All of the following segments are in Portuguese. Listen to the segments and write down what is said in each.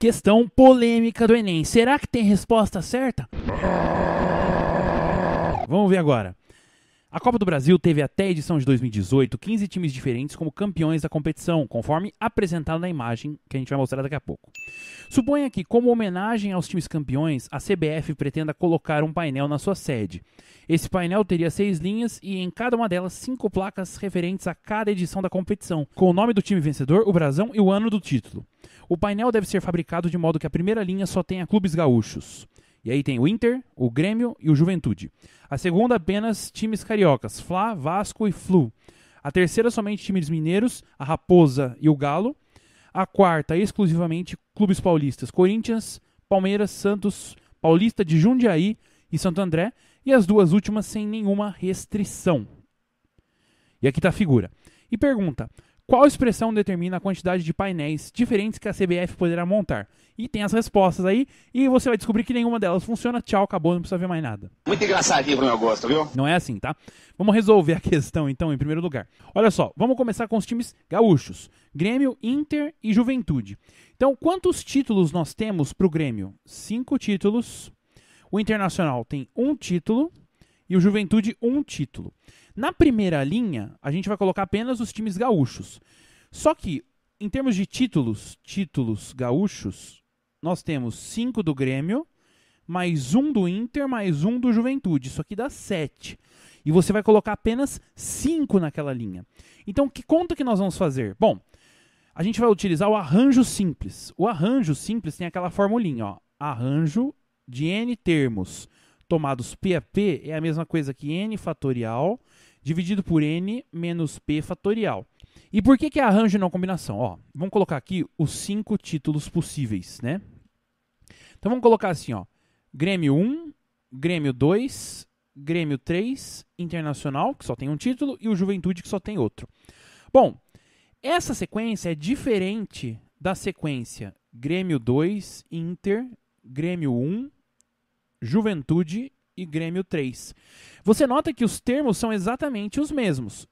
Questão polêmica do Enem. Será que tem resposta certa? Vamos ver agora. A Copa do Brasil teve até a edição de 2018 15 times diferentes como campeões da competição, conforme apresentado na imagem que a gente vai mostrar daqui a pouco. Suponha que, como homenagem aos times campeões, a CBF pretenda colocar um painel na sua sede. Esse painel teria 6 linhas e em cada uma delas 5 placas referentes a cada edição da competição, com o nome do time vencedor, o brasão e o ano do título. O painel deve ser fabricado de modo que a primeira linha só tenha clubes gaúchos. E aí tem o Inter, o Grêmio e o Juventude. A segunda apenas times cariocas, Fla, Vasco e Flu. A terceira somente times mineiros, a Raposa e o Galo. A quarta exclusivamente clubes paulistas, Corinthians, Palmeiras, Santos, Paulista de Jundiaí e Santo André. E as duas últimas sem nenhuma restrição. E aqui está a figura. E pergunta: qual expressão determina a quantidade de painéis diferentes que a CBF poderá montar? E tem as respostas aí, e você vai descobrir que nenhuma delas funciona. Tchau, acabou, não precisa ver mais nada. Muito engraçadinho pro meu gosto, viu? Não é assim, tá? Vamos resolver a questão, então, em primeiro lugar. Olha só, vamos começar com os times gaúchos. Grêmio, Inter e Juventude. Então, quantos títulos nós temos pro Grêmio? 5 títulos. O Internacional tem 1 título e o Juventude 1 título. Na primeira linha, a gente vai colocar apenas os times gaúchos. Só que, em termos de títulos gaúchos, nós temos 5 do Grêmio, mais 1 do Inter, mais 1 do Juventude. Isso aqui dá 7. E você vai colocar apenas 5 naquela linha. Então, que conta que nós vamos fazer? Bom, a gente vai utilizar o arranjo simples. O arranjo simples tem aquela formulinha, ó. Arranjo de n termos tomados P a P é a mesma coisa que n fatorial dividido por n menos p fatorial. E por que é arranjo e não combinação? Ó, vamos colocar aqui os 5 títulos possíveis, né? Então vamos colocar assim, ó. Grêmio 1, Grêmio 2, Grêmio 3, Internacional, que só tem um título, e o Juventude, que só tem outro. Bom, essa sequência é diferente da sequência Grêmio 2, Inter, Grêmio 1, Juventude e Grêmio 3. Você nota que os termos são exatamente os mesmos.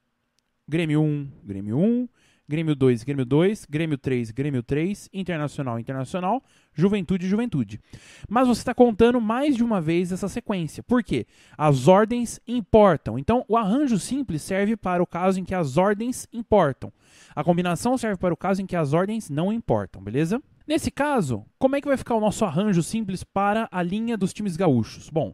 Grêmio 1, Grêmio 1, Grêmio 2, Grêmio 2, Grêmio 3, Grêmio 3, Internacional, Internacional, Juventude, Juventude. Mas você está contando mais de uma vez essa sequência. Por quê? As ordens importam. Então, o arranjo simples serve para o caso em que as ordens importam. A combinação serve para o caso em que as ordens não importam, beleza? Nesse caso, como é que vai ficar o nosso arranjo simples para a linha dos times gaúchos? Bom,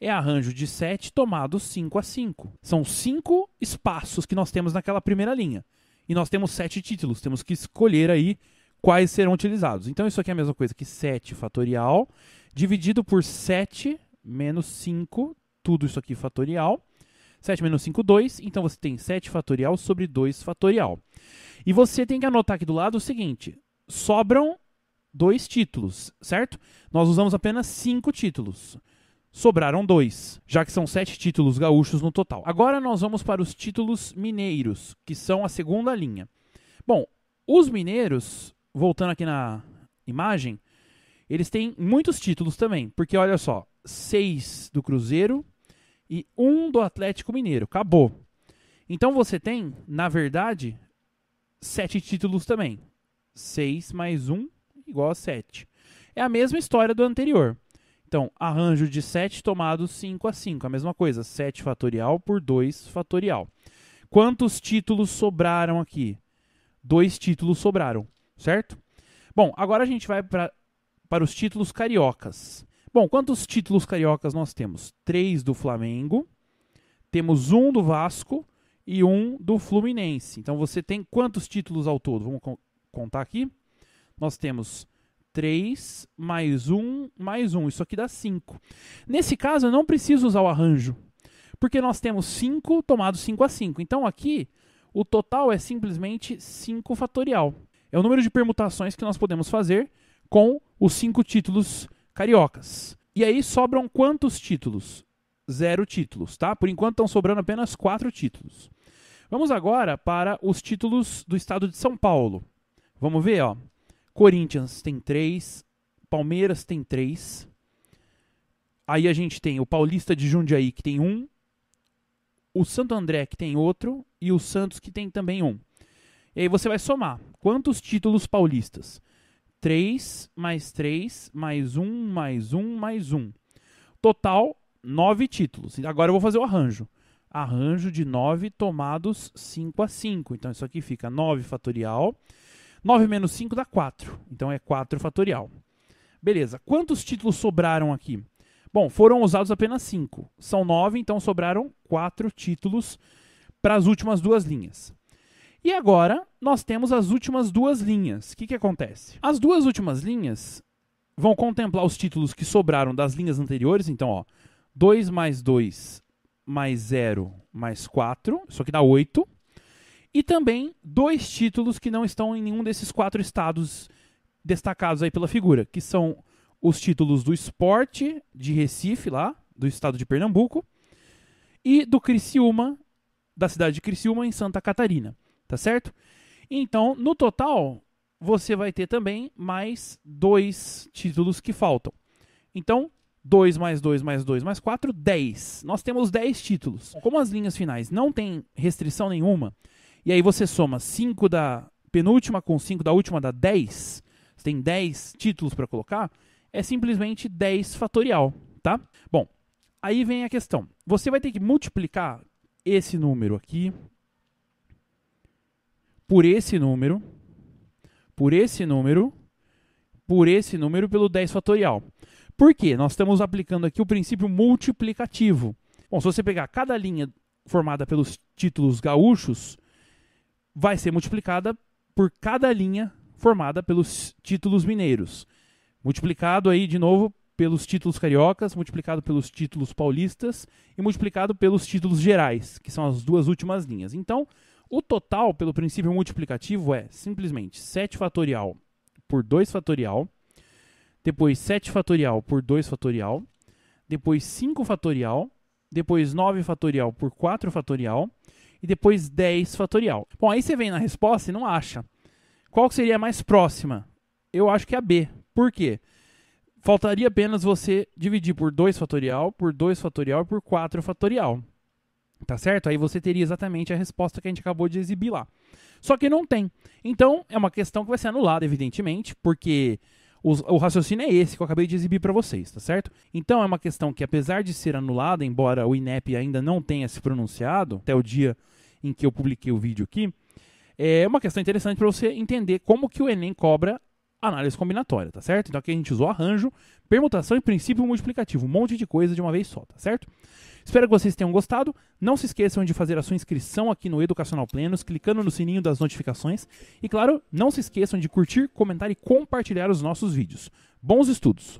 é arranjo de 7 tomado 5 a 5. São 5 espaços que nós temos naquela primeira linha. E nós temos 7 títulos. Temos que escolher aí quais serão utilizados. Então isso aqui é a mesma coisa que 7 fatorial dividido por 7 menos 5. Tudo isso aqui fatorial. 7 menos 5, 2. Então você tem 7 fatorial sobre 2 fatorial. E você tem que anotar aqui do lado o seguinte: sobram 2 títulos, certo? Nós usamos apenas 5 títulos. Sobraram 2, já que são 7 títulos gaúchos no total. Agora nós vamos para os títulos mineiros, que são a segunda linha. Bom, os mineiros, voltando aqui na imagem, eles têm muitos títulos também, porque olha só, 6 do Cruzeiro e 1 do Atlético Mineiro, acabou. Então você tem, na verdade, 7 títulos também. 6 mais 1 igual a 7. É a mesma história do anterior. Então, arranjo de 7 tomado 5 a 5. A mesma coisa, 7 fatorial por 2 fatorial. Quantos títulos sobraram aqui? 2 títulos sobraram, certo? Bom, agora a gente vai para os títulos cariocas. Bom, quantos títulos cariocas nós temos? 3 do Flamengo, temos 1 do Vasco e 1 do Fluminense. Então, você tem quantos títulos ao todo? Vamos contar aqui. Nós temos 3 mais 1 mais 1. Isso aqui dá 5. Nesse caso, eu não preciso usar o arranjo, porque nós temos 5 tomado 5 a 5. Então, aqui, o total é simplesmente 5 fatorial. É o número de permutações que nós podemos fazer com os 5 títulos cariocas. E aí, sobram quantos títulos? 0 títulos, tá? Por enquanto, estão sobrando apenas 4 títulos. Vamos agora para os títulos do estado de São Paulo. Vamos ver, ó. Corinthians tem 3, Palmeiras tem 3. Aí a gente tem o Paulista de Jundiaí, que tem 1, o Santo André, que tem outro, e o Santos, que tem também 1. E aí você vai somar. Quantos títulos paulistas? 3, mais 3, mais 1, mais 1, mais 1. Total, 9 títulos. Agora eu vou fazer o arranjo. Arranjo de 9 tomados 5 a 5. Então isso aqui fica 9 fatorial. 9 menos 5 dá 4. Então é 4 fatorial. Beleza. Quantos títulos sobraram aqui? Bom, foram usados apenas 5. São 9, então sobraram 4 títulos para as últimas duas linhas. E agora nós temos as últimas duas linhas. O que acontece? As duas últimas linhas vão contemplar os títulos que sobraram das linhas anteriores. Então, ó, 2 mais 2 mais 0 mais 4. Isso aqui dá 8. E também 2 títulos que não estão em nenhum desses 4 estados destacados aí pela figura, que são os títulos do Sport de Recife, lá, do estado de Pernambuco, e do Criciúma, da cidade de Criciúma, em Santa Catarina. Tá certo? Então, no total, você vai ter também mais 2 títulos que faltam. Então, 2 mais 2 mais 2 mais 4, 10. Nós temos 10 títulos. Como as linhas finais não tem restrição nenhuma, e aí você soma 5 da penúltima com 5 da última, dá 10. Você tem 10 títulos para colocar, é simplesmente 10 fatorial, tá? Bom, aí vem a questão. Você vai ter que multiplicar esse número aqui por esse número, por esse número, por esse número pelo 10 fatorial. Por quê? Nós estamos aplicando aqui o princípio multiplicativo. Bom, se você pegar cada linha formada pelos títulos gaúchos, vai ser multiplicada por cada linha formada pelos títulos mineiros. Multiplicado aí, de novo, pelos títulos cariocas, multiplicado pelos títulos paulistas e multiplicado pelos títulos gerais, que são as duas últimas linhas. Então, o total, pelo princípio multiplicativo, é simplesmente 7 fatorial por 2 fatorial, depois 7 fatorial por 2 fatorial, depois 5 fatorial, depois 9 fatorial por 4 fatorial e depois 10 fatorial. Bom, aí você vem na resposta e não acha. Qual seria a mais próxima? Eu acho que é a B. Por quê? Faltaria apenas você dividir por 2 fatorial, por 2 fatorial e por 4 fatorial. Tá certo? Aí você teria exatamente a resposta que a gente acabou de exibir lá. Só que não tem. Então, é uma questão que vai ser anulada, evidentemente, porque o raciocínio é esse que eu acabei de exibir para vocês, tá certo? Então, é uma questão que, apesar de ser anulada, embora o INEP ainda não tenha se pronunciado, até o dia em que eu publiquei o vídeo aqui, é uma questão interessante para você entender como que o Enem cobra análise combinatória, tá certo? Então, aqui a gente usou arranjo, permutação e princípio multiplicativo, um monte de coisa de uma vez só, tá certo? Espero que vocês tenham gostado. Não se esqueçam de fazer a sua inscrição aqui no Educacional Plenos, clicando no sininho das notificações. E, claro, não se esqueçam de curtir, comentar e compartilhar os nossos vídeos. Bons estudos!